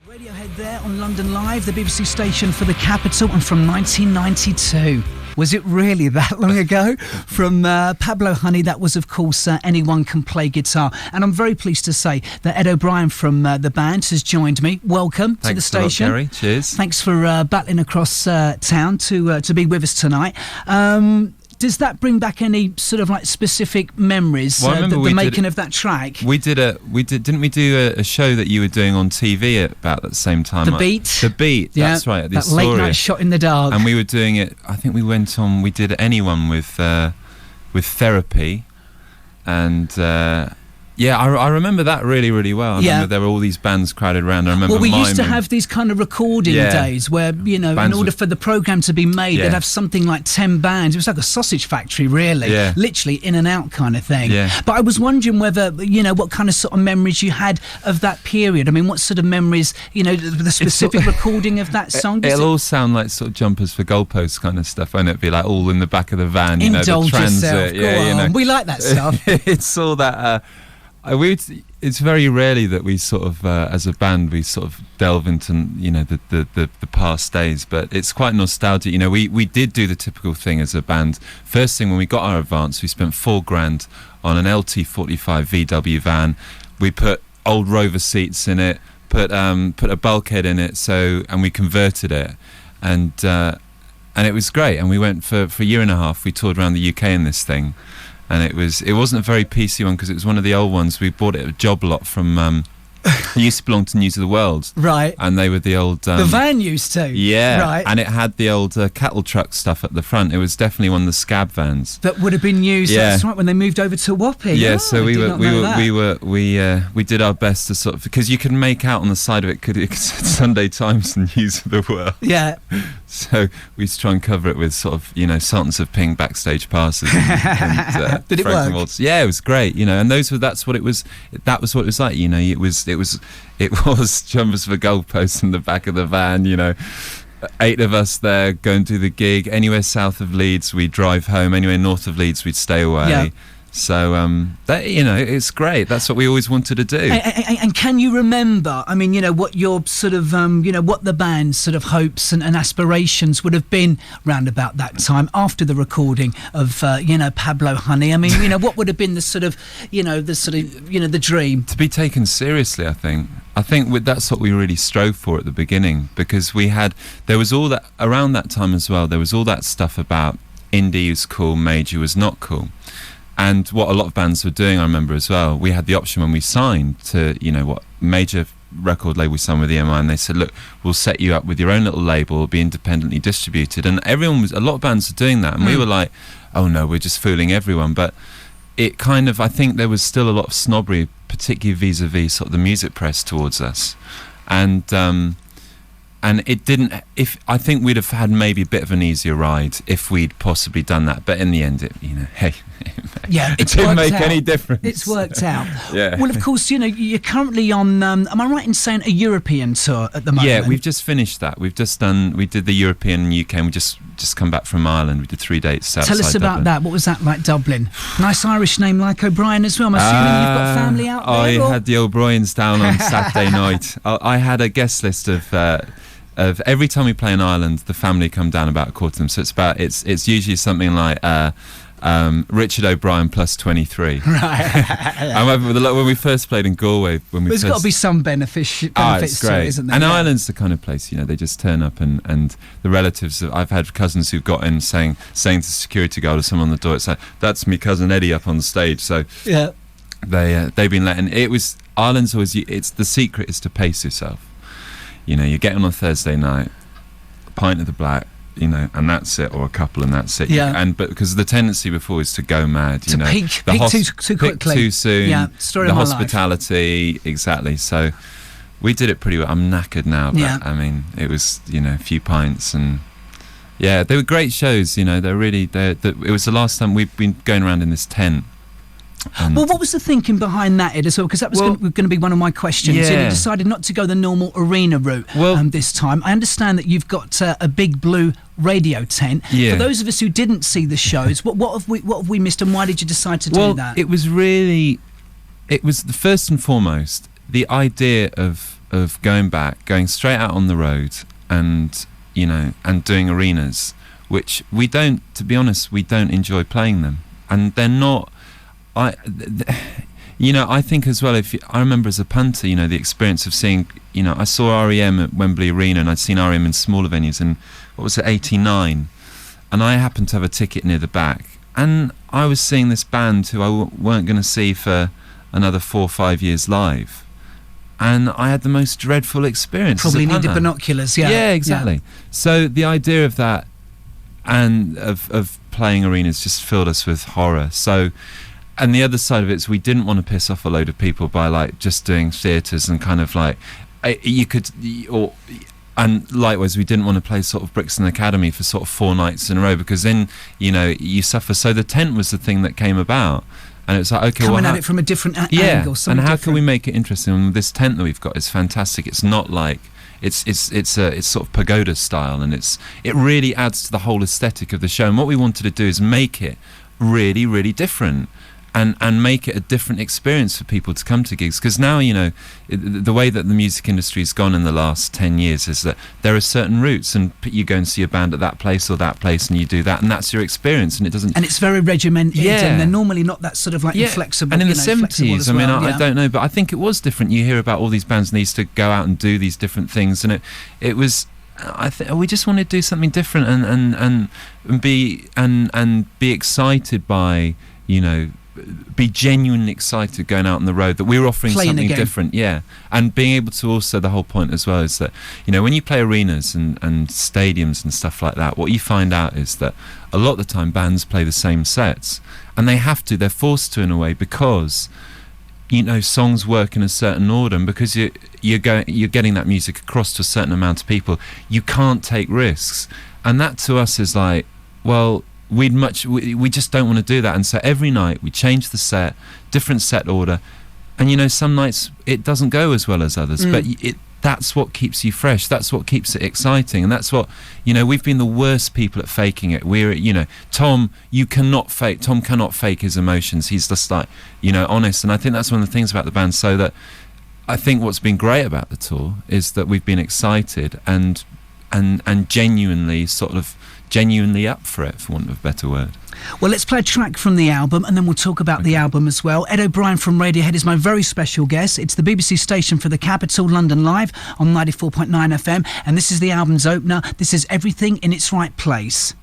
Radiohead there on London Live, the BBC station for the capital, and from 1992. Was it really that long ago? From Pablo Honey, that was, of course, Anyone Can Play Guitar. And I'm very pleased to say that Ed O'Brien from the band has joined me. Welcome to the station. Thanks a lot, Gary. Cheers. Thanks for battling across town to be with us tonight. Does that bring back any sort of like specific memories? Well, the making of that track. Didn't we do a show that you were doing on TV at about the same time? The Beat. The Beat. Yeah, that's right. That late night shot in the dark. And we were doing it. I think we went on. We did Anyone with Therapy, and. Yeah, I remember that really, really well. I remember there were all these bands crowded around. I remember. Well, we used to have these kind of recording days where, you know, in order for the programme to be made, they'd have something like 10 bands. It was like a sausage factory, really. Yeah. Literally in and out kind of thing. Yeah. But I was wondering whether, you know, what kind of sort of memories you had of that period. I mean, what sort of memories, you know, the specific recording of that song? It'll all sound like sort of Jumpers for Goalposts kind of stuff, won't it? Be like all in the back of the van, you know, the transit. Yourself. Go on. You know. We like that stuff. It's all that... it's very rarely that we sort of, as a band, we sort of delve into, you know, the past days. But it's quite nostalgic. You know, we did do the typical thing as a band. First thing when we got our advance, we spent $4,000 on an LT45 VW van. We put old Rover seats in it, put a bulkhead in it, and we converted it, and it was great. And we went for a year and a half. We toured around the UK in this thing. And it wasn't a very PC one because it was one of the old ones. We bought it at a job lot from it used to belong to News of the World, right? And they were the old the van used to, yeah, right. And it had the old cattle truck stuff at the front. It was definitely one of the scab vans that would have been used. Yeah. That's right, when they moved over to Wapping. Yeah, so we did our best to sort of, because you can make out on the side of it it said Sunday Times and News of the World. Yeah. So we used to try and cover it with sort of, you know, Sultans of Ping backstage passes. And did it work? Waltz. Yeah, it was great. You know, and that's what it was. That was what it was like. You know, it was Jumpers for Goalposts in the back of the van. You know, 8 of us there going to the gig. Anywhere south of Leeds, we'd drive home. Anywhere north of Leeds, we'd stay away. Yeah. So that, you know, it's great. That's what we always wanted to do. And can you remember? I mean, you know, what your sort of, you know, what the band's sort of hopes and aspirations would have been round about that time after the recording of, you know, Pablo Honey. I mean, you know, what would have been the sort of, you know, the dream? To be taken seriously, I think that's what we really strove for at the beginning, because there was all that around that time as well. There was all that stuff about indie was cool, major was not cool. And what a lot of bands were doing, I remember as well, we had the option when we signed to, you know, what major record label we signed with EMI, and they said, look, we'll set you up with your own little label, be independently distributed. And a lot of bands were doing that. And we were like, oh no, we're just fooling everyone. But it kind of, I think there was still a lot of snobbery, particularly vis-a-vis sort of the music press towards us. And it didn't. I think we'd have had maybe a bit of an easier ride if we'd possibly done that. But in the end, it didn't make any difference. It's worked out. Yeah. Well, of course, you know, you're currently on. Am I right in saying a European tour at the moment? Yeah, we've just finished that. We did the European and UK, and we just come back from Ireland. We did 3 dates outside Tell us about Dublin. that. What was that like, Dublin? Nice Irish name like O'Brien as well. I'm assuming you've got family out there. I had the O'Briens down on Saturday night. I had a guest list of every time we play in Ireland, the family come down about a quarter of them. So it's usually something like Richard O'Brien plus 23. Right. I remember when we first played in Galway. There's got to be some benefits it's great. to it, isn't there? And Ireland's the kind of place, you know, they just turn up and the relatives. I've had cousins who've got in saying to security guard or someone on the door, it's like, that's me cousin Eddie up on the stage. So yeah, they've been letting. Ireland's always. It's the secret is to pace yourself. You know, you get on Thursday night, a pint of the black, you know, and that's it, or a couple, and that's it. Yeah. But because the tendency before is to go mad, you know, peak too quickly, peak too soon. Yeah, story the of my hospitality, life. Exactly. So we did it pretty well. I'm knackered now, but I mean, it was, you know, a few pints, and yeah, they were great shows. You know, it was the last time we've been going around in this tent. Well, what was the thinking behind that, Ed, as well? Because that was going to be one of my questions. Yeah. You decided not to go the normal arena route this time. I understand that you've got a big blue radio tent. Yeah. For those of us who didn't see the shows, what have we missed, and why did you decide to do that? It was the first and foremost the idea of of going straight out on the road and, you know, and doing arenas, which we don't, to be honest, we don't enjoy playing them. And they're not, you know, I think as well, I remember as a punter, you know, the experience of seeing, you know, I saw REM at Wembley Arena, and I'd seen REM in smaller venues in, what was it, 89, and I happened to have a ticket near the back, and I was seeing this band who I weren't going to see for another 4 or 5 years live, and I had the most dreadful experience. Probably needed binoculars, yeah. Yeah, exactly. Yeah. So the idea of that and of playing arenas just filled us with horror. So, and the other side of it is we didn't want to piss off a load of people by like just doing theatres and kind of like and likewise we didn't want to play sort of Brixton Academy for sort of 4 nights in a row, because then, you know, you suffer. So the tent was the thing that came about, and it was like, okay, coming at it from a different angle. And how can we make it interesting? And this tent that we've got is fantastic. It's not like it's sort of pagoda style, and it really adds to the whole aesthetic of the show. And what we wanted to do is make it really, really different. And make it a different experience for people to come to gigs, because now, you know, the way that the music industry has gone in the last 10 years is that there are certain routes, and you go and see a band at that place or that place, and you do that, and that's your experience, and it doesn't. And it's very regimented, and they're normally not that sort of like inflexible. And in the 70s, I mean, I don't know, but I think it was different. You hear about all these bands that used to go out and do these different things, and it was. We just wanted to do something different and be excited by, you know, be genuinely excited going out on the road that we were offering something different, and being able to also, the whole point as well is that, you know, when you play arenas and stadiums and stuff like that, what you find out is that a lot of the time bands play the same sets, and they're forced to in a way, because, you know, songs work in a certain order, and because you're getting that music across to a certain amount of people, you can't take risks, and that to us is like, well, we just don't want to do that. And so every night we change the set, different set order, and, you know, some nights it doesn't go as well as others, but that's what keeps you fresh, that's what keeps it exciting, and that's what, you know, we've been the worst people at faking it. We're, you know, Tom cannot fake his emotions. He's just like, you know, honest. And I think that's one of the things about the band. So that I think what's been great about the tour is that we've been excited and genuinely up for it, for want of a better word. Well, let's play a track from the album, and then we'll talk about the album as well. Ed O'Brien from Radiohead is my very special guest. It's the BBC station for the capital, London Live on 94.9 FM, and this is the album's opener. This is Everything in Its Right Place.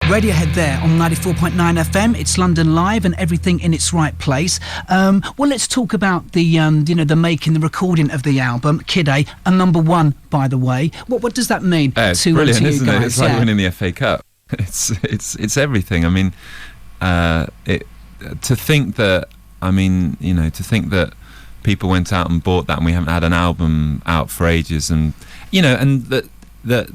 Radiohead there on 94.9 FM. It's London Live and Everything in Its Right Place. Well, let's talk about the the making, the recording of the album. Kid A, a #1, by the way. What does that mean? It's brilliant, isn't it? It's like winning the FA Cup. It's everything. I mean, to think that people went out and bought that, and we haven't had an album out for ages, and, you know, and that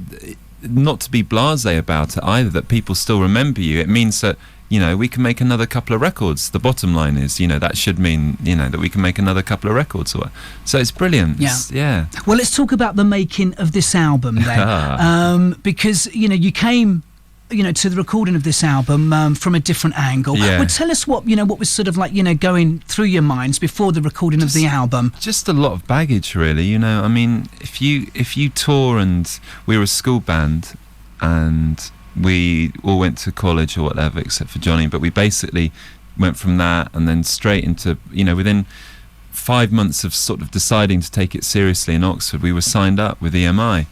not to be blasé about it either, that people still remember you. It means that, you know, we can make another couple of records. The bottom line is, you know, that should mean, you know, that we can make another couple of records. So it's brilliant. Yeah. Well, let's talk about the making of this album then, because, you know, you came, you know, to the recording of this album from a different angle. Yeah. Well, tell us what was sort of like, you know, going through your minds before the recording of the album. Just a lot of baggage, really. You know, I mean, if you tour, and we were a school band, and we all went to college or whatever, except for Johnny, but we basically went from that and then straight into, you know, within 5 months of sort of deciding to take it seriously in Oxford, we were signed up with EMI,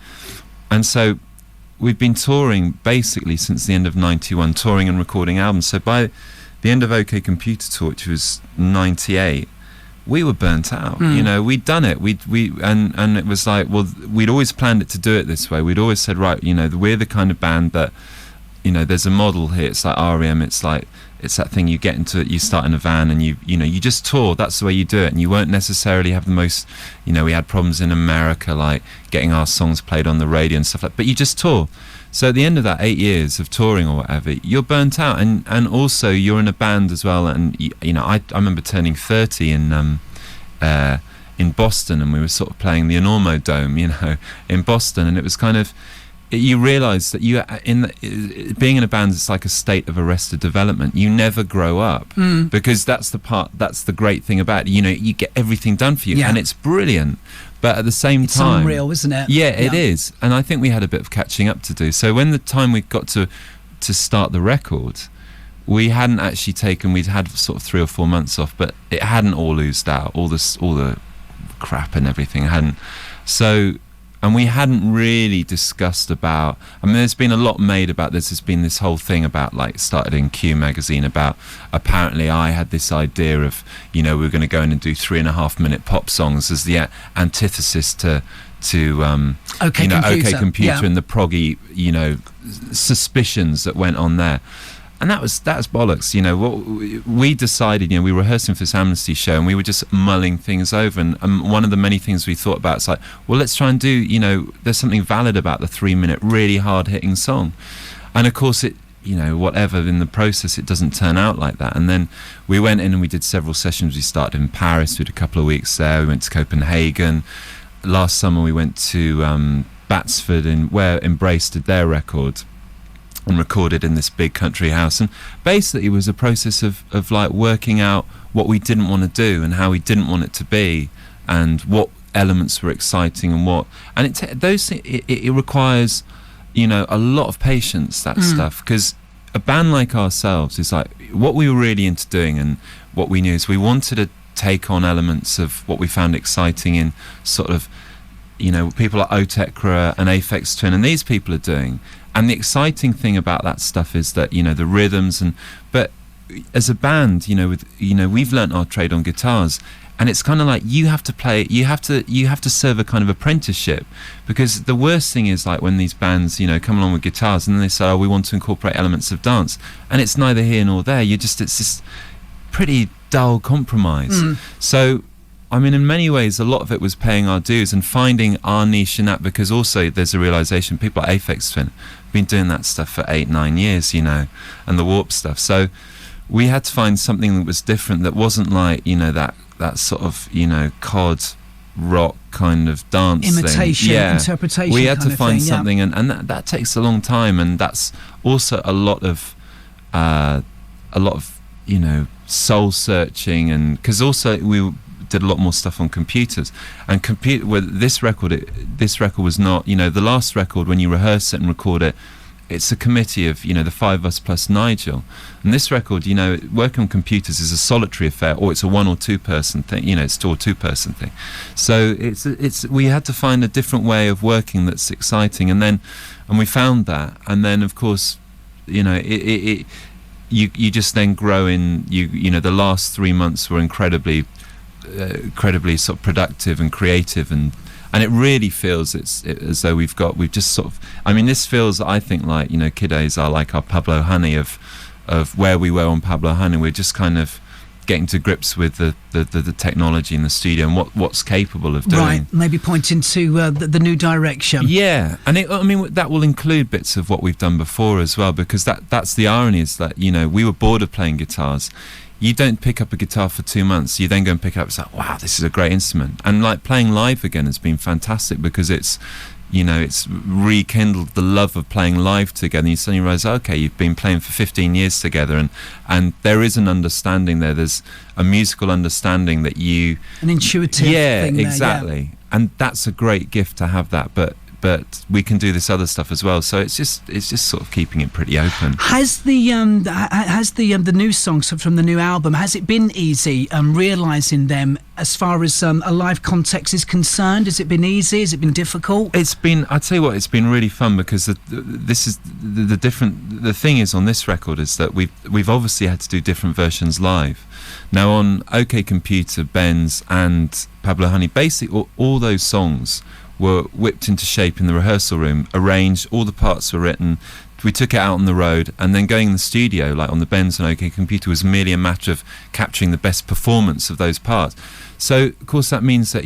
and so we've been touring basically since the end of 91, touring and recording albums. So by the end of OK Computer Tour, which was 98, we were burnt out. You know, we'd done it. And it was like, well, we'd always planned it to do it this way. We'd always said, right, you know, we're the kind of band that, you know, there's a model here. It's like REM. It's like, it's that thing, you get into it, you start in a van, and you just tour. That's the way you do it, and you won't necessarily have the most, you know, we had problems in America, like getting our songs played on the radio and stuff like that, but you just tour. So at the end of that 8 years of touring or whatever, you're burnt out, and also you're in a band as well, and you know, I remember turning 30 in in Boston, and we were sort of playing the Enormo Dome, in Boston, and it was kind of, you realise that being in a band is like a state of arrested development. You never grow up, because that's the great thing about it. You get everything done for you, and it's brilliant. But at the same time, it's unreal, isn't it? Yeah, it is. And I think we had a bit of catching up to do. So when the time we got to start the record, we hadn't actually we'd had sort of 3 or 4 months off, but it hadn't all oozed out, all the crap and everything hadn't. So, and we hadn't really discussed about, there's been a lot made about this. There's been this whole thing about, like, started in Q magazine about, apparently I had this idea of, we were going to go in and do 3.5-minute pop songs as the antithesis to OK Computer, and the proggy, suspicions that went on there. And that's bollocks. What we decided, we were rehearsing for this Amnesty show, and we were just mulling things over, and one of the many things we thought about is like, well, let's try and do, there's something valid about the 3-minute really hard-hitting song. And of course it, whatever, in the process it doesn't turn out like that. And then we went in and we did several sessions. We started in Paris, we did a couple of weeks there, we went to Copenhagen. Last summer we went to Batsford, where Embrace did their record, and recorded in this big country house. And basically it was a process of like working out what we didn't want to do and how we didn't want it to be, and what elements were exciting and what, and it requires a lot of patience, that stuff, because a band like ourselves is like, what we were really into doing and what we knew is we wanted to take on elements of what we found exciting in sort of people like Otekra and Aphex Twin and these people are doing. And the exciting thing about that stuff is that the rhythms, but as a band, we've learnt our trade on guitars, and it's kind of like you have to serve a kind of apprenticeship, because the worst thing is like when these bands come along with guitars and then they say, oh, we want to incorporate elements of dance, and it's neither here nor there. It's this pretty dull compromise. So in many ways, a lot of it was paying our dues and finding our niche in that, because also there's a realisation, people like Aphex Twin have been doing that stuff for 8-9 years, and the Warp stuff. So we had to find something that was different, that wasn't like, that sort of, cod rock kind of dance imitation thing. Interpretation. We had kind to find thing, something, and that takes a long time, and that's also a lot of soul searching, and because also we did a lot more stuff on computers, and this record was not, the last record, when you rehearse it and record it, it's a committee of the 5 of us plus Nigel, and this record, working on computers is a solitary affair, or it's a 1 or 2 person thing, it's still a 2-person thing. So we had to find a different way of working that's exciting, and we found that, and then of course you just then grow in, the last 3 months were incredibly sort of productive and creative, and it really feels as though we've just sort of, this feels, I think, like Kiddes are like our Pablo Honey of where we were on Pablo Honey. We're just kind of getting to grips with the technology in the studio and what's capable of doing. Right, maybe pointing to the new direction. Yeah, and that will include bits of what we've done before as well, because that's the irony, is that we were bored of playing guitars. You don't pick up a guitar for 2 months, you then go and pick it up, it's like, wow, this is a great instrument. And like playing live again has been fantastic, because it's it's rekindled the love of playing live together, and you suddenly realise, okay, you've been playing for 15 years together, and there is an understanding there's a musical understanding that an intuitive thing there, exactly. And that's a great gift to have that, but we can do this other stuff as well. So it's just sort of keeping it pretty open. Has the new songs from the new album, has it been easy realising them as far as a live context is concerned? Has it been easy? Has it been difficult? It's been, I tell you what, it's been really fun, because this is the thing is on this record is that we've obviously had to do different versions live. Now on OK Computer, Benz and Pablo Honey, basically all those songs were whipped into shape in the rehearsal room, arranged, all the parts were written, we took it out on the road, and then going in the studio, like on the Benz and OK Computer, was merely a matter of capturing the best performance of those parts. So of course that means that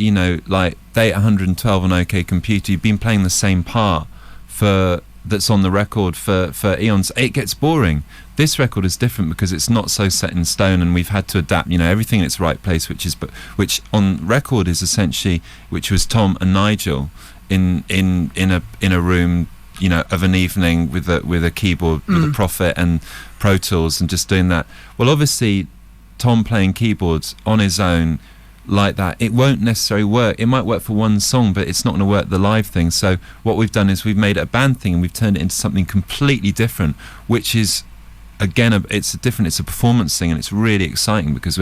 like Date 112 on OK Computer, you've been playing the same part for that's on the record for eons, it gets boring. This record is different because it's not so set in stone, and we've had to adapt, everything in its right place, which on record is essentially, which was Tom and Nigel in a room, of an evening with a keyboard, with a Prophet and Pro Tools, and just doing that. Well, obviously, Tom playing keyboards on his own like that, it won't necessarily work. It might work for one song, but it's not going to work the live thing. So what we've done is we've made it a band thing, and we've turned it into something completely different, which is, again, it's a performance thing, and it's really exciting because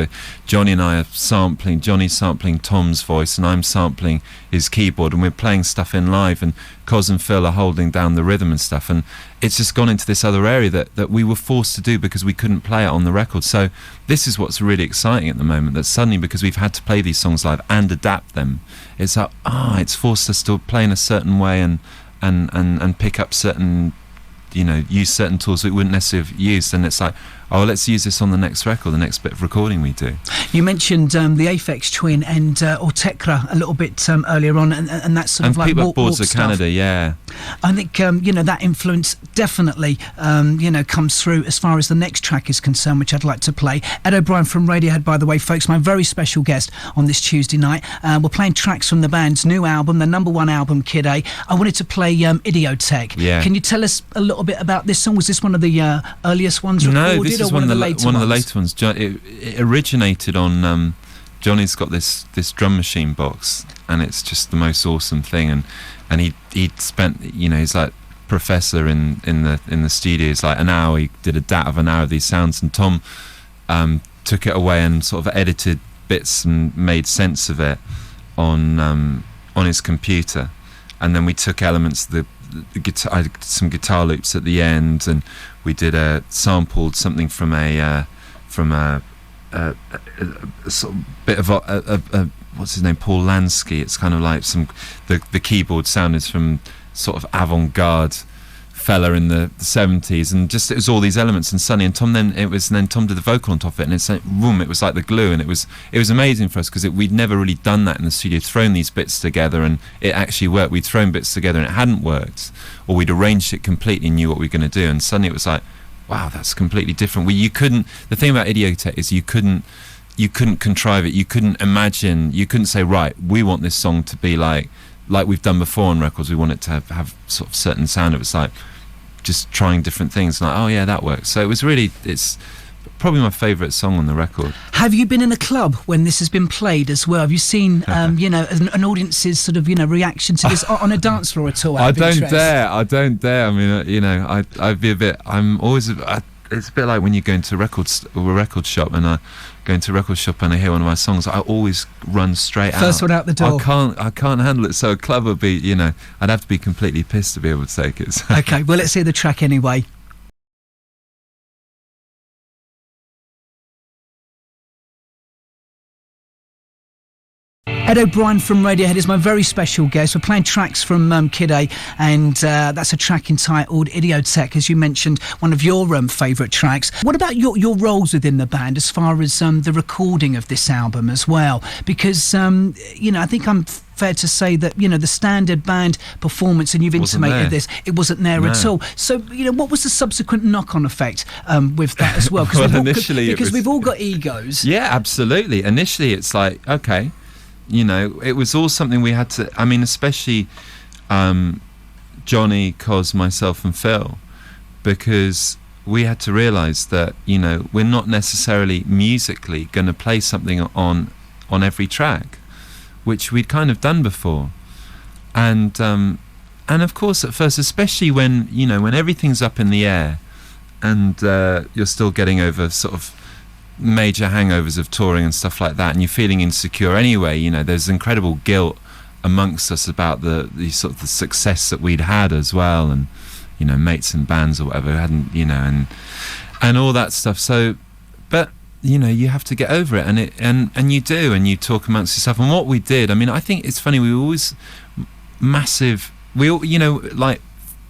Johnny and I are sampling, Johnny's sampling Tom's voice and I'm sampling his keyboard, and we're playing stuff in live, and Cos and Phil are holding down the rhythm and stuff, and it's just gone into this other area that we were forced to do because we couldn't play it on the record. So this is what's really exciting at the moment, that suddenly, because we've had to play these songs live and adapt them, it's like, it's forced us to play in a certain way and pick up certain, use certain tools we wouldn't necessarily have used, and it's like, let's use this on the next record, the next bit of recording we do. You mentioned the Aphex Twin and Ortekra a little bit earlier on, and that's sort of like People Boards of stuff. Canada, yeah. I think that influence definitely comes through as far as the next track is concerned, which I'd like to play. Ed O'Brien from Radiohead, by the way, folks, my very special guest on this Tuesday night. We're playing tracks from the band's new album, the #1 album, Kid A. I wanted to play Idiotech. Yeah. Can you tell us a little bit about this song? Was this one of the earliest ones recorded? No, this is one of the later ones. It originated on Johnny's got this drum machine box, and it's just the most awesome thing, and he'd spent, he's like professor in the studio. It's like an hour, he did a DAT of an hour of these sounds, and Tom took it away and sort of edited bits and made sense of it on his computer, and then we took elements of the guitar. I did some guitar loops at the end, and we did sampled something from a sort of bit of a what's his name, Paul Lansky. It's kind of like the keyboard sound is from sort of avant-garde fella in the 70s, and just it was all these elements, and Sonny and Tom then Tom did the vocal on top of it, and it's like boom, it was like the glue, and it was amazing for us because we'd never really done that in the studio, thrown these bits together, and it actually worked. We'd thrown bits together and it hadn't worked, or we'd arranged it completely and knew what we were going to do, and suddenly it was like, wow, that's completely different. The thing about Idiotech is you couldn't contrive it, you couldn't imagine, you couldn't say, right, we want this song to be like we've done before on records, we want it to have sort of certain sound. It was like just trying different things, like, oh yeah, that works. So it's probably my favourite song on the record. Have you been in a club when this has been played as well? Have you seen an audience's sort of reaction to this on a dance floor at all? I don't dare. I mean, I'd be a bit. I'm always. It's a bit like when you go into a record shop, and I go into a record shop and I hear one of my songs, I always run straight out. First one out the door. I can't handle it. So a club would be, I'd have to be completely pissed to be able to take it. So. Okay, well, let's hear the track anyway. Ed O'Brien from Radiohead is my very special guest. We're playing tracks from Kid A, and that's a track entitled Idiotech, as you mentioned, one of your favourite tracks. What about your roles within the band as far as the recording of this album as well? Because, I think I'm fair to say that, the standard band performance, and you've intimated this, it wasn't there at all. So, what was the subsequent knock-on effect with that as well? Well, initially because we've all got egos. Yeah, absolutely. Initially, it's like, okay, it was all something we had to, especially Johnny, Cos, myself and Phil, because we had to realise that, we're not necessarily musically going to play something on every track, which we'd kind of done before. And of course at first, especially when everything's up in the air and you're still getting over sort of major hangovers of touring and stuff like that, and you're feeling insecure anyway, there's incredible guilt amongst us about the sort of the success that we'd had as well, and mates and bands or whatever hadn't, and all that stuff. So but you have to get over it, and you do, and you talk amongst yourself. And what we did, I think it's funny, we always like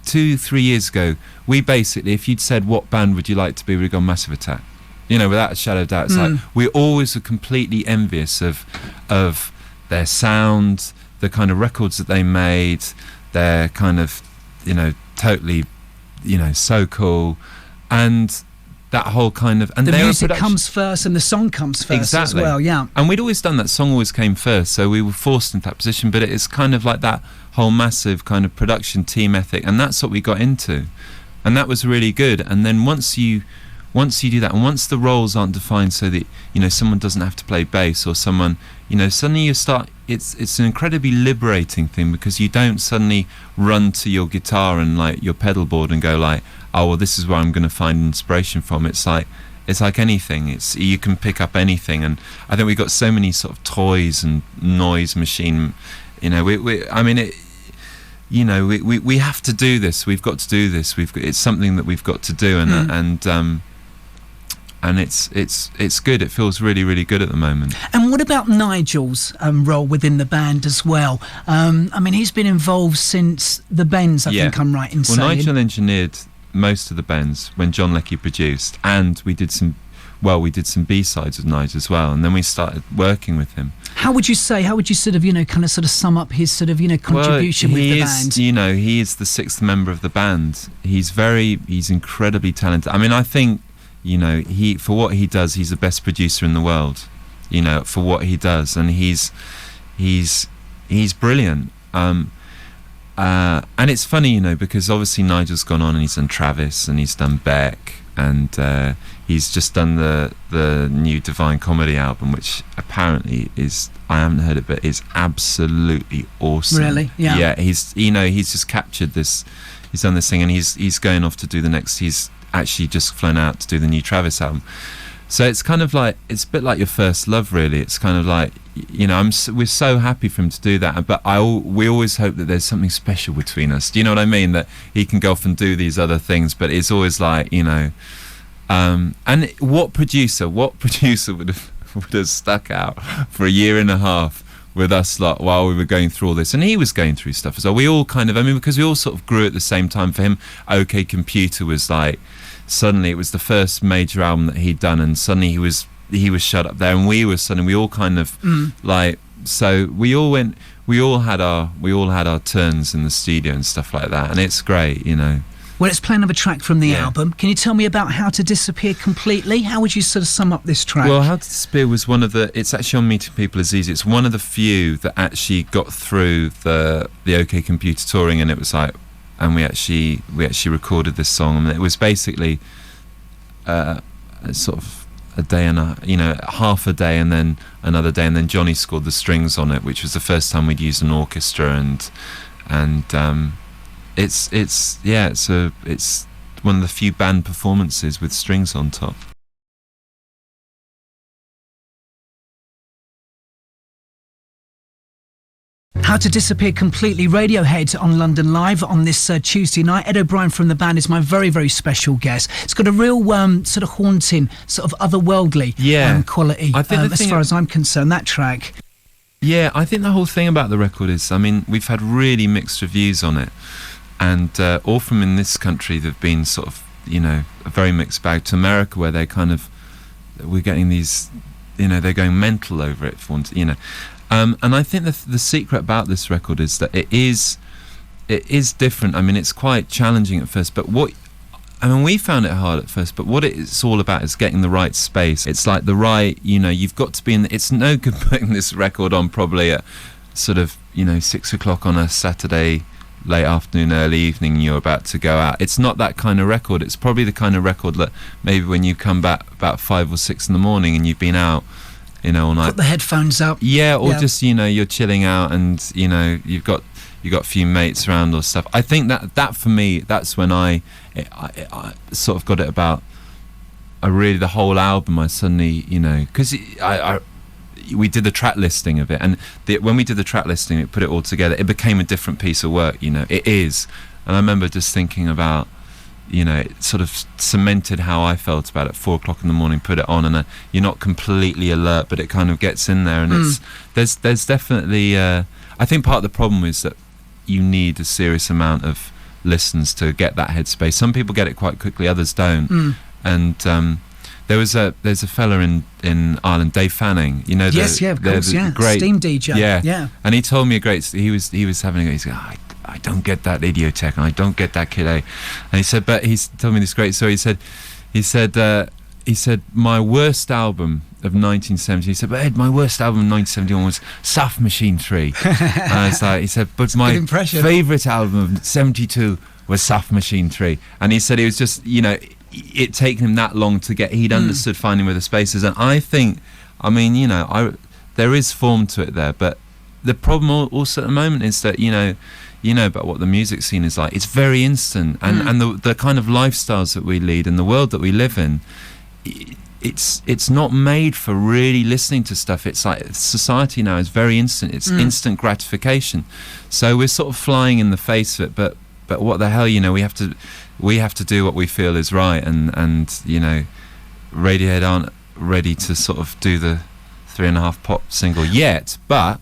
2-3 years ago, we basically, if you'd said what band would you like to be, we'd gone Massive Attack. Without a shadow of doubt. It's like we always were completely envious of their sound, the kind of records that they made, their kind of totally, so cool, and that whole kind of, and the music comes first and the song comes first as well. Yeah, and we'd always done that. Song always came first, so we were forced into that position. But it's kind of like that whole massive kind of production team ethic, and that's what we got into, and that was really good. And then once you do that, and once the roles aren't defined, so that someone doesn't have to play bass, or someone, suddenly you start. It's an incredibly liberating thing, because you don't suddenly run to your guitar and like your pedal board and go like, oh well, this is where I'm going to find inspiration from. It's like anything. You can pick up anything, and I think we've got so many sort of toys and noise machine. We have to do this. We've got to do this. It's something that we've got to do, and it's good. It feels really, really good at the moment. And what about Nigel's role within the band as well? He's been involved since the Bends, I think I'm right in saying. Well, Nigel engineered most of the Bends when John Leckie produced, and we did some B-sides with Nigel as well, and then we started working with him. How would you sort of sum up his sort of contribution with the band? He is the sixth member of the band. He's incredibly talented. I think for what he does, he's the best producer in the world. For what he does, and he's brilliant. And it's funny, because obviously Nigel's gone on and he's done Travis and he's done Beck, and he's just done the new Divine Comedy album, which apparently is, I haven't heard it, but is absolutely awesome. Really? Yeah. Yeah, he's just captured this. He's done this thing, and he's going off to do the next. He's actually just flown out to do the new Travis album. So it's kind of like, it's a bit like your first love, really. It's kind of like, we're so happy for him to do that, but we always hope that there's something special between us. Do you know what I mean? That he can go off and do these other things, but it's always like, and what producer would have stuck out for a year and a half with us while we were going through all this? And he was going through stuff as well. We all kind of, because we all sort of grew at the same time. For him, OK Computer was like, suddenly it was the first major album that he'd done, and suddenly he was shut up there, and we all kind of like, so we all had our turns in the studio and stuff like that, and it's great. Well, let's play another track from the album. Can you tell me about How to Disappear Completely? How would you sort of sum up this track? Well, How to Disappear was it's actually on Meeting People Is Easy. It's one of the few that actually got through the OK Computer touring, and it was like, and we actually recorded this song, and it was basically sort of a day and half a day, and then another day, and then Johnny scored the strings on it, which was the first time we'd used an orchestra, and it's one of the few band performances with strings on top. How to Disappear Completely, Radiohead on London Live on this Tuesday night. Ed O'Brien from the band is my very, very special guest. It's got a real sort of haunting, sort of otherworldly quality, as far as I'm concerned, that track. Yeah, I think the whole thing about the record is, we've had really mixed reviews on it, and all from in this country they've been sort of, a very mixed bag, to America, where we're getting these, they're going mental over it, and I think the secret about this record is that it is different. It's quite challenging at first, but we found it hard at first, but what it's all about is getting the right space. It's like the right, you've got to be it's no good putting this record on probably at sort of, 6 o'clock on a Saturday, late afternoon, early evening, and you're about to go out. It's not that kind of record. It's probably the kind of record that maybe when you come back about 5 or 6 in the morning and you've been out, all night. Put the headphones up. Yeah, or just, you're chilling out, and, you've got a few mates around or stuff. I think that for me, that's when I sort of got it about, really the whole album. I suddenly, because we did the track listing of it, and when we did the track listing, it put it all together. It became a different piece of work, it is. And I remember just thinking about, it sort of cemented how I felt about it. 4 o'clock in the morning, put it on, and you're not completely alert, but it kind of gets in there, and there's definitely I think part of the problem is that you need a serious amount of listens to get that headspace. Some people get it quite quickly, others don't. And there's a fella in Ireland, Dave Fanning, yes, of course, great Steam DJ, yeah. And he told me he was having he's like, I don't get that Idiotech, and I don't get that Kid A. And he said, but he's told me this great story. He said, my worst album of 1970. He said, but Ed, my worst album of 1971 was Soft Machine 3. And I was like, he said, but my favourite album of 72 was Soft Machine 3. And he said it was just, it taken him that long to get. He'd understood finding where the space is, and I think, there is form to it there, but the problem also at the moment is that about what the music scene is like. It's very instant, and the kind of lifestyles that we lead and the world that we live in, it's not made for really listening to stuff. It's like society now is very instant. It's instant gratification, so we're sort of flying in the face of it. But what the hell, we have to do what we feel is right, and Radiohead aren't ready to sort of do the 3.5 pop single yet, but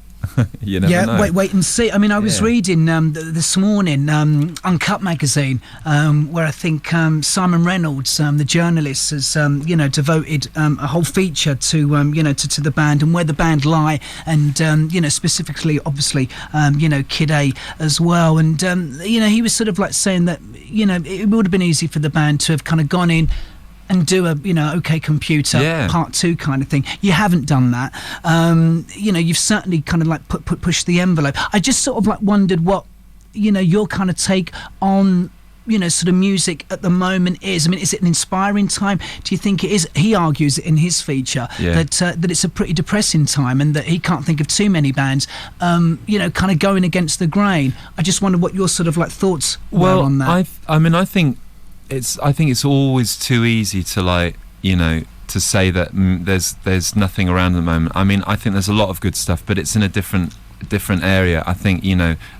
you never know. Wait and see. I mean, I was reading this morning Uncut magazine, where I think Simon Reynolds, the journalist, has devoted a whole feature to to the band and where the band lie, and specifically, obviously, Kid A as well. And he was sort of like saying that it would have been easy for the band to have kind of gone in and do a OK Computer part 2 kind of thing. You haven't done that. You've certainly kind of like pushed the envelope. I just sort of like wondered what your kind of take on sort of music at the moment is. I mean, is it an inspiring time? Do you think it is? He argues in his feature that it's a pretty depressing time, and that he can't think of too many bands kind of going against the grain. I just wonder what your sort of like thoughts were on that. I think it's always too easy to to say that there's nothing around at the moment. I mean, I think there's a lot of good stuff, but it's in a different area. I think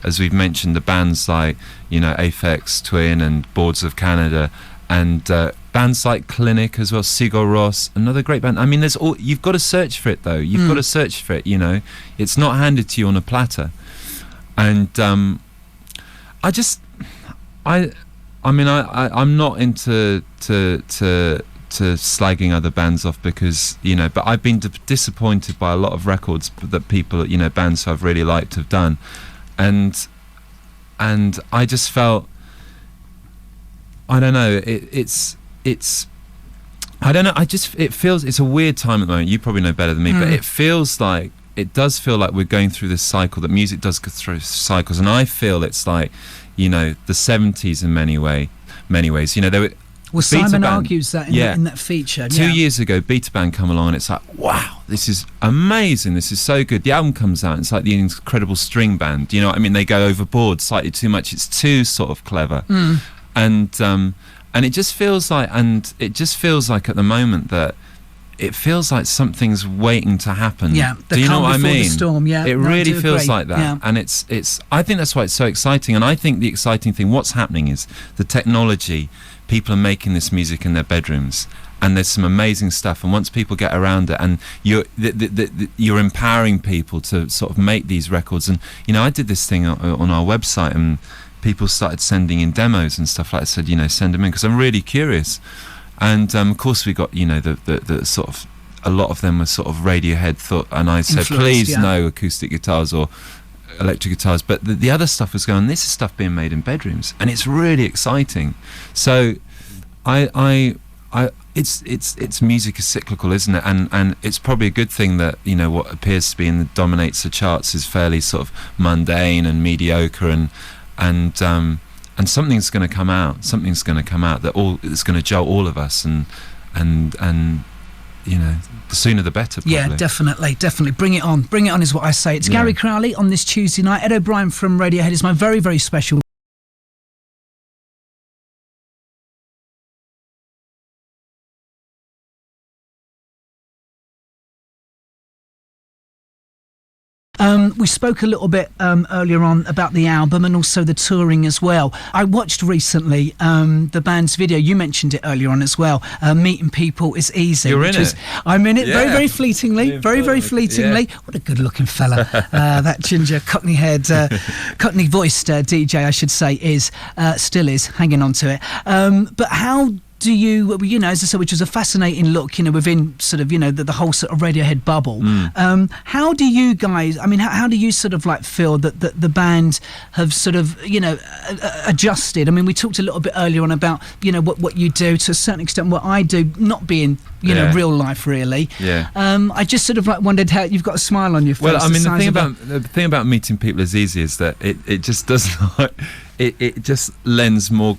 as we've mentioned, the bands like Aphex Twin and Boards of Canada, and bands like Clinic as well, Sigur Rós, another great band. I mean, you've got to search for it though. You've got to search for it. It's not handed to you on a platter. And I'm not into to slagging other bands off, because but I've been disappointed by a lot of records that people, bands who I've really liked have done, and I just felt, I don't know, it's I don't know, it feels, it's a weird time at the moment. You probably know better than me, but it does feel like we're going through this cycle, that music does go through cycles, and I feel it's like the 70s in many ways. There were, Simon argues that in that feature. 2 years ago, Beta Band come along, and it's like, wow, this is amazing. This is so good. The album comes out, and it's like the Incredible String Band. You know what I mean? They go overboard slightly too much. It's too sort of clever, and it just feels like, at the moment that it feels like something's waiting to happen. Yeah, do you know what I mean? The storm, yeah. It really feels like that, and it's. I think that's why it's so exciting. And I think the exciting thing, what's happening, is the technology. People are making this music in their bedrooms, and there's some amazing stuff. And once people get around it, and you're empowering people to sort of make these records. And I did this thing on our website, and people started sending in demos and stuff like that. I said, send them in, because I'm really curious. And of course we got the sort of, a lot of them were sort of Radiohead thought, and I said, please no acoustic guitars or electric guitars, but the other stuff was going, this is stuff being made in bedrooms, and it's really exciting. So it's music is cyclical, isn't it? And it's probably a good thing that what appears to be and dominates the charts is fairly sort of mundane and mediocre, and something's going to come out that it's going to jolt all of us, and the sooner the better, probably. Yeah, definitely. Bring it on is what I say. It's Gary Crowley on this Tuesday night. Ed O'Brien from Radiohead is my very, very special we spoke a little bit earlier on about the album and also the touring as well. I watched recently the band's video. You mentioned it earlier on as well. Meeting people is easy. You're in it. I'm in it very, very fleetingly. Very fleetingly. Yeah. What a good-looking fella. That ginger, cockney-haired, cockney-voiced DJ, I should say, still is hanging on to it. But how do you, you know, as I said, which was a fascinating look, you know, within sort of, you know, the whole sort of Radiohead bubble. How do you guys, I mean, how do you sort of like feel that the band have sort of, you know, adjusted? I mean, we talked a little bit earlier on about, you know, what you do to a certain extent, what I do, not being, you know, real life really. Yeah. I just sort of like wondered how you've got a smile on your face. Well, I mean, the thing about meeting people is easy is that it just does not, it just lends more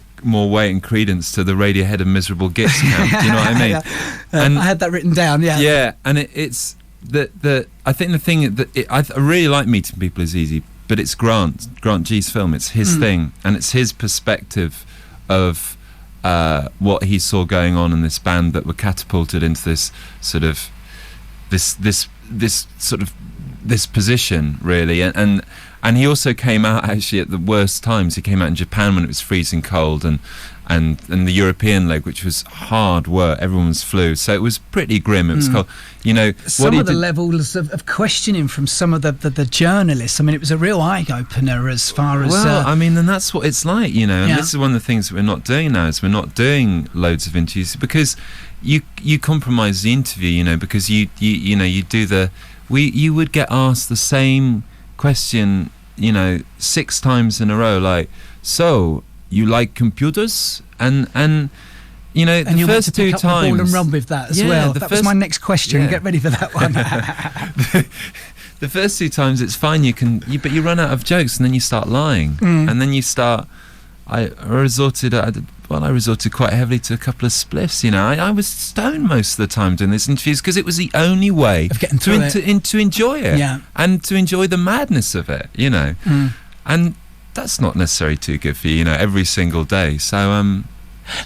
weight and credence to the Radiohead and Miserable Gits camp. Do you know what I mean? And I had that written down. Yeah, and it's I think the thing that I really like meeting people is easy, but it's Grant G's film. It's his thing, and it's his perspective of what he saw going on in this band that were catapulted into this sort of this position, really, and he also came out actually at the worst times. He came out in Japan when it was freezing cold, and the European leg, which was hard work. Everyone's flu, so it was pretty grim. It was cold. You know, some of the levels of questioning from some of the journalists. I mean, it was a real eye opener as far as. Well, I mean, and that's what it's like, you know. And this is one of the things that we're not doing now. Is we're not doing loads of interviews because you compromise the interview, you know, because you know you do the. You would get asked the same question, you know, 6 times in a row, like, so you like computers, and you know, and the first 2 times, the ball and run with that as well. That was my next question. Get ready for that one. The first 2 times it's fine, but you run out of jokes, and then you start lying, and then you start. I resorted quite heavily to a couple of spliffs. You know, I was stoned most of the time doing this interviews because it was the only way of getting through to enjoy it, and to enjoy the madness of it. You know, and that's not necessarily too good for you, you know, every single day. So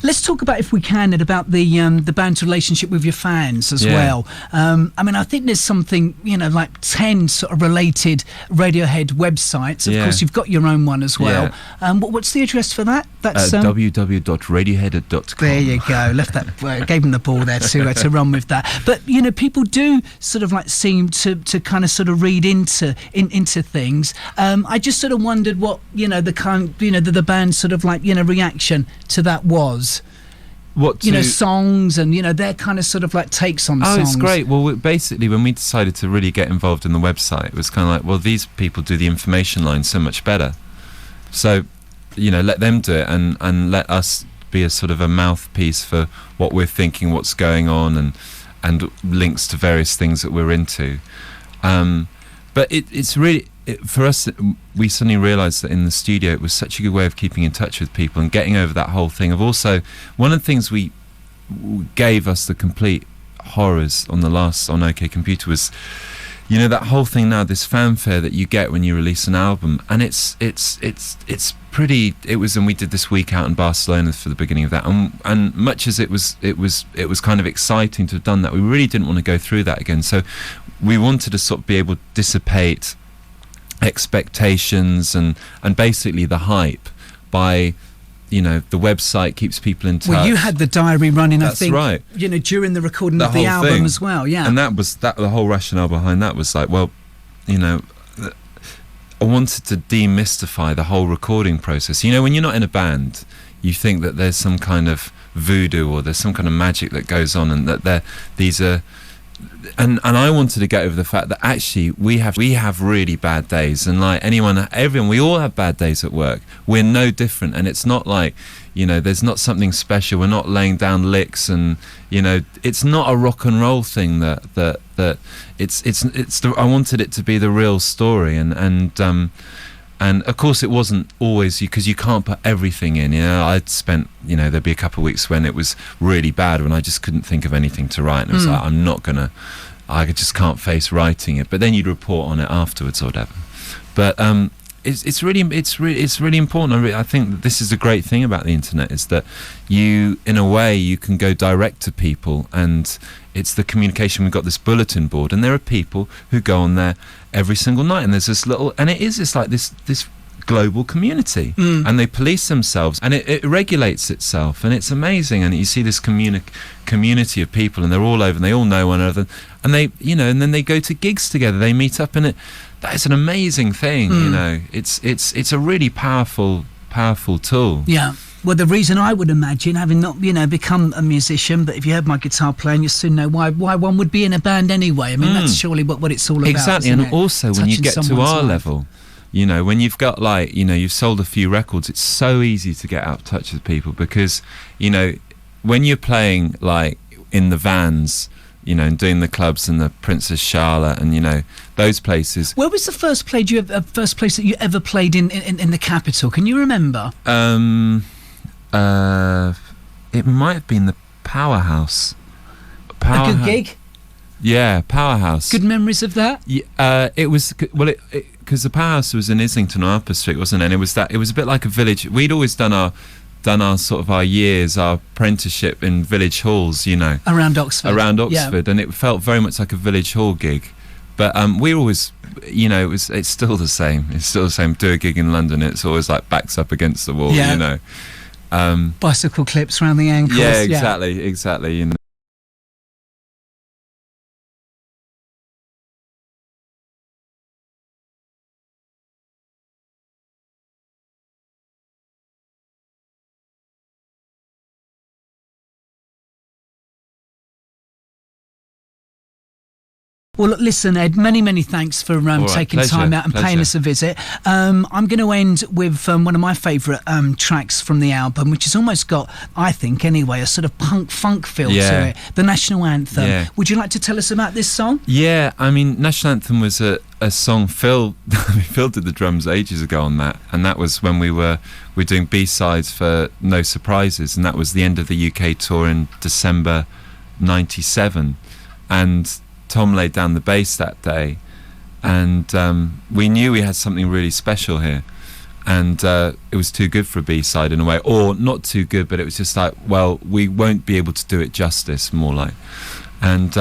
let's talk about, if we can, about the band's relationship with your fans as well. I mean, I think there's something, you know, like 10 sort of related Radiohead websites. Of course, you've got your own one as well. What's the address for that? That's www.radiohead.com. There you go. Left that, gave them the ball there to run with that. But you know, people do sort of like seem to kind of sort of read into things. I just sort of wondered what, you know, the band's sort of like, you know, reaction to that was. You know, songs and, you know, their kind of sort of like takes on songs. Oh, it's great. Well, basically, when we decided to really get involved in the website, it was kind of like, well, these people do the information line so much better. So, you know, let them do it and let us be a sort of a mouthpiece for what we're thinking, what's going on, and links to various things that we're into. But it's really... for us, we suddenly realised that in the studio it was such a good way of keeping in touch with people and getting over that whole thing of also, one of the things we gave us the complete horrors on OK Computer was, you know, that whole thing now, this fanfare that you get when you release an album, and it's pretty. It was, and we did this week out in Barcelona for the beginning of that, and much as it was kind of exciting to have done that, we really didn't want to go through that again. So we wanted to sort of be able to dissipate expectations and basically the hype by, you know, the website keeps people in touch. Well, you had the diary running, That's I think, right. You know, during the recording of the album thing as well, and the whole rationale behind that was like, well, you know, I wanted to demystify the whole recording process. You know, when you're not in a band, you think that there's some kind of voodoo or there's some kind of magic that goes on, and that these are. And I wanted to get over the fact that actually we have really bad days, and like everyone, we all have bad days at work. We're no different, and it's not like, you know, there's not something special. We're not laying down licks, and you know, it's not a rock and roll thing. That it's. I wanted it to be the real story, and of course it wasn't always, because you can't put everything in. You know, I'd spent, you know, there'd be a couple of weeks when it was really bad, when I just couldn't think of anything to write, and it was like, I just can't face writing it. But then you'd report on it afterwards or whatever. But it's really important. I think that this is a great thing about the internet, is that you, in a way, you can go direct to people, and it's the communication. We've got this bulletin board, and there are people who go on there every single night, and there's this little, and it's like this global community, and they police themselves, and it regulates itself, and it's amazing. And you see this community of people, and they're all over, and they all know one another, and they, you know, and then they go to gigs together, they meet up, and that is an amazing thing. You know, it's a really powerful tool. Yeah. Well, the reason I would imagine, having not, become a musician, but if you heard my guitar playing, you soon know why one would be in a band anyway. I mean, that's surely what it's all about. Exactly, and also when you get to our level, when you've got you've sold a few records, it's so easy to get out of touch with people because, when you're playing like in the vans, and doing the clubs and the Princess Charlotte and those places. Where was the first place that you ever played in the capital? Can you remember? It might have been the Powerhouse. A good gig? Yeah, Powerhouse. Good memories of that? Yeah, it was because the Powerhouse was in Islington on Upper Street, wasn't it? And it was a bit like a village. We'd always done our sort of our years, our apprenticeship in village halls, around Oxford, and it felt very much like a village hall gig. But we always, it's still the same. It's still the same. Do a gig in London, it's always like backs up against the wall, bicycle clips around the ankles. Yeah, exactly. Well, look, listen, Ed, many thanks for taking time out and paying us a visit. I'm going to end with one of my favourite tracks from the album, which has almost got, I think anyway, a sort of punk-funk feel to it, the National Anthem. Yeah. Would you like to tell us about this song? Yeah, I mean, National Anthem was a song Phil did the drums ages ago on that, and that was when we were doing B-sides for No Surprises, and that was the end of the UK tour in December 97, and Tom laid down the bass that day, and we knew we had something really special here, and it was too good for a B-side in a way, or not too good, but it was just like, well, we won't be able to do it justice, more like. And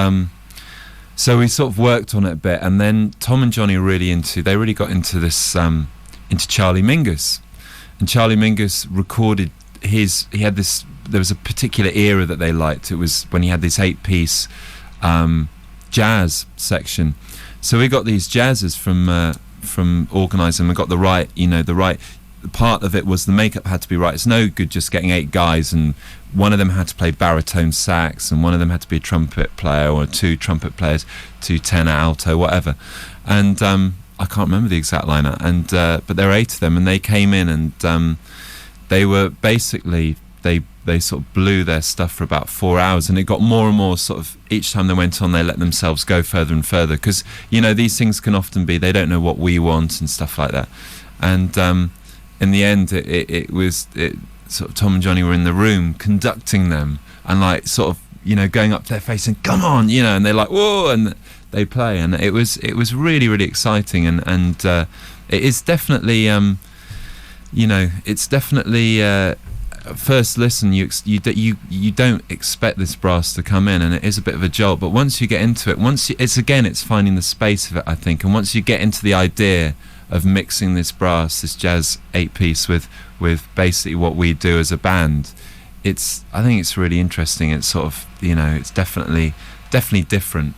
so we sort of worked on it a bit, and then Tom and Johnny were really got into this, into Charlie Mingus, and Charlie Mingus recorded there was a particular era that they liked. It was when he had this 8-piece jazz section, so we got these jazzers from organising. We got the right part of it was the makeup had to be right. It's no good just getting 8 guys and one of them had to play baritone sax and one of them had to be a trumpet player, or 2 trumpet players, 2 tenor, alto, whatever, and I can't remember the exact lineup, and but there were 8 of them, and they came in, and they were basically they sort of blew their stuff for about 4 hours, and it got more and more sort of, each time they went on, they let themselves go further and further, because these things can often be, they don't know what we want and stuff like that, and in the end it was sort of Tom and Johnny were in the room conducting them, and like sort of going up to their face and come on, and they're like whoa, and they play, and it was really, really exciting, and it is definitely it's definitely first listen, you don't expect this brass to come in, and it is a bit of a jolt, but once you get into it, it's finding the space of it, I think, and once you get into the idea of mixing this brass, this jazz 8-piece with basically what we do as a band, I think it's really interesting. It's sort of it's definitely different.